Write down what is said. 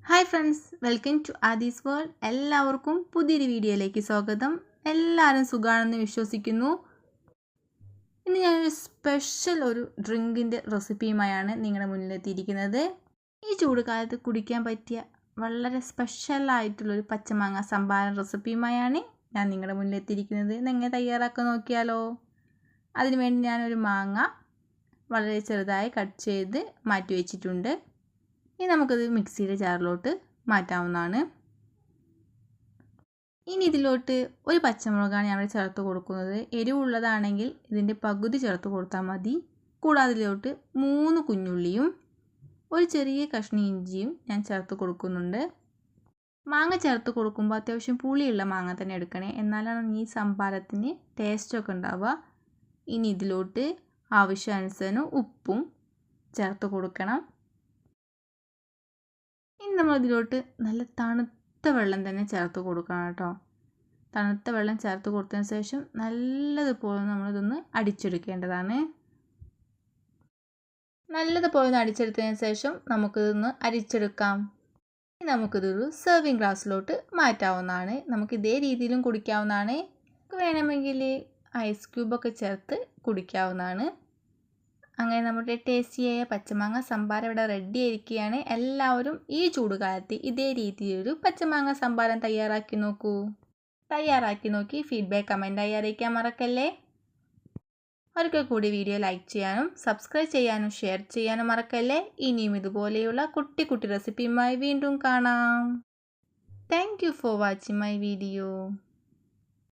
Hi friends, welcome to Aadi's world. എല്ലാവർക്കും പുതിയൊരു വീഡിയോയിലേക്ക് സ്വാഗതം. എല്ലാവരും സുഖമാണെന്ന് വിശ്വസിക്കുന്നു. ഇന്ന് ഞാനൊരു സ്പെഷ്യൽ ഡ്രിങ്കിൻ്റെ റെസിപ്പിയുമായാണ് നിങ്ങളുടെ മുന്നിലെത്തിയിരിക്കുന്നത്. ഈ ചൂട് കാലത്ത് കുടിക്കാൻ പറ്റിയ വളരെ സ്പെഷ്യലായിട്ടുള്ളൊരു പച്ചമാങ്ങ സംഭാരം റെസിപ്പിയുമായാണ് ഞാൻ നിങ്ങളുടെ മുന്നിലെത്തിയിരിക്കുന്നത്. നിങ്ങൾ തയ്യാറാക്കാൻ നോക്കിയാലോ? അതിനുവേണ്ടി ഞാനൊരു മാങ്ങ വളരെ ചെറുതായി കട്ട് ചെയ്ത് മാറ്റി വെച്ചിട്ടുണ്ട്. ഇനി നമുക്കത് മിക്സിയുടെ ജാറിലോട്ട് മാറ്റാവുന്നതാണ്. ഇനി ഇതിലോട്ട് ഒരു പച്ചമുളകാണ് ഞാൻ ചേർത്ത് കൊടുക്കുന്നത്. എരിവുള്ളതാണെങ്കിൽ ഇതിൻ്റെ പകുതി ചേർത്ത് കൊടുത്താൽ മതി. കൂടാതെ ഇതിലോട്ട് 3 കുഞ്ഞുള്ളിയും ഒരു ചെറിയ കഷ്ണം ഇഞ്ചിയും ഞാൻ ചേർത്ത് കൊടുക്കുന്നുണ്ട്. മാങ്ങ ചേർത്ത് കൊടുക്കുമ്പോൾ അത്യാവശ്യം പുളിയുള്ള മാങ്ങ തന്നെ എടുക്കണേ, എന്നാലാണ് ഈ സംഭാരത്തിന് ടേസ്റ്റൊക്കെ ഉണ്ടാവുക. ഇനി ഇതിലോട്ട് ആവശ്യാനുസരണം ഉപ്പും ചേർത്ത് കൊടുക്കണം. ഇനി നമ്മളിതിലോട്ട് നല്ല തണുത്ത വെള്ളം തന്നെ ചേർത്ത് കൊടുക്കണം കേട്ടോ. തണുത്ത വെള്ളം ചേർത്ത് കൊടുത്തതിന് ശേഷം നല്ലതുപോലെ നമ്മളിതൊന്ന് അടിച്ചെടുക്കേണ്ടതാണ്. നല്ലതുപോലെ ഒന്ന് അടിച്ചെടുത്തതിന് ശേഷം നമുക്കിതൊന്ന് അരിച്ചെടുക്കാം. ഇനി നമുക്കിതൊരു സെർവിങ് ഗ്ലാസ്സിലോട്ട് മാറ്റാവുന്നതാണ്. നമുക്ക് ഇതേ രീതിയിലും കുടിക്കാവുന്നതാണ്. വേണമെങ്കിൽ ഐസ് ക്യൂബൊക്കെ ചേർത്ത് കുടിക്കാവുന്നതാണ്. അങ്ങനെ നമ്മുടെ ടേസ്റ്റിയായ പച്ചമാങ്ങ സംഭാരം ഇവിടെ റെഡി ആയിരിക്കുകയാണ്. എല്ലാവരും ഈ ചൂടുകാലത്ത് ഇതേ രീതിയിലൊരു പച്ചമാങ്ങ സംഭാരം തയ്യാറാക്കി നോക്കൂ. തയ്യാറാക്കി നോക്കി ഫീഡ്ബാക്ക് കമൻറ്റായി അറിയിക്കാൻ മറക്കല്ലേ. ഒരിക്കൽ കൂടി വീഡിയോ ലൈക്ക് ചെയ്യാനും സബ്സ്ക്രൈബ് ചെയ്യാനും ഷെയർ ചെയ്യാനും മറക്കല്ലേ. ഇനിയും ഇതുപോലെയുള്ള കുട്ടി റെസിപ്പിയുമായി വീണ്ടും കാണാം. Thank you for watching my video.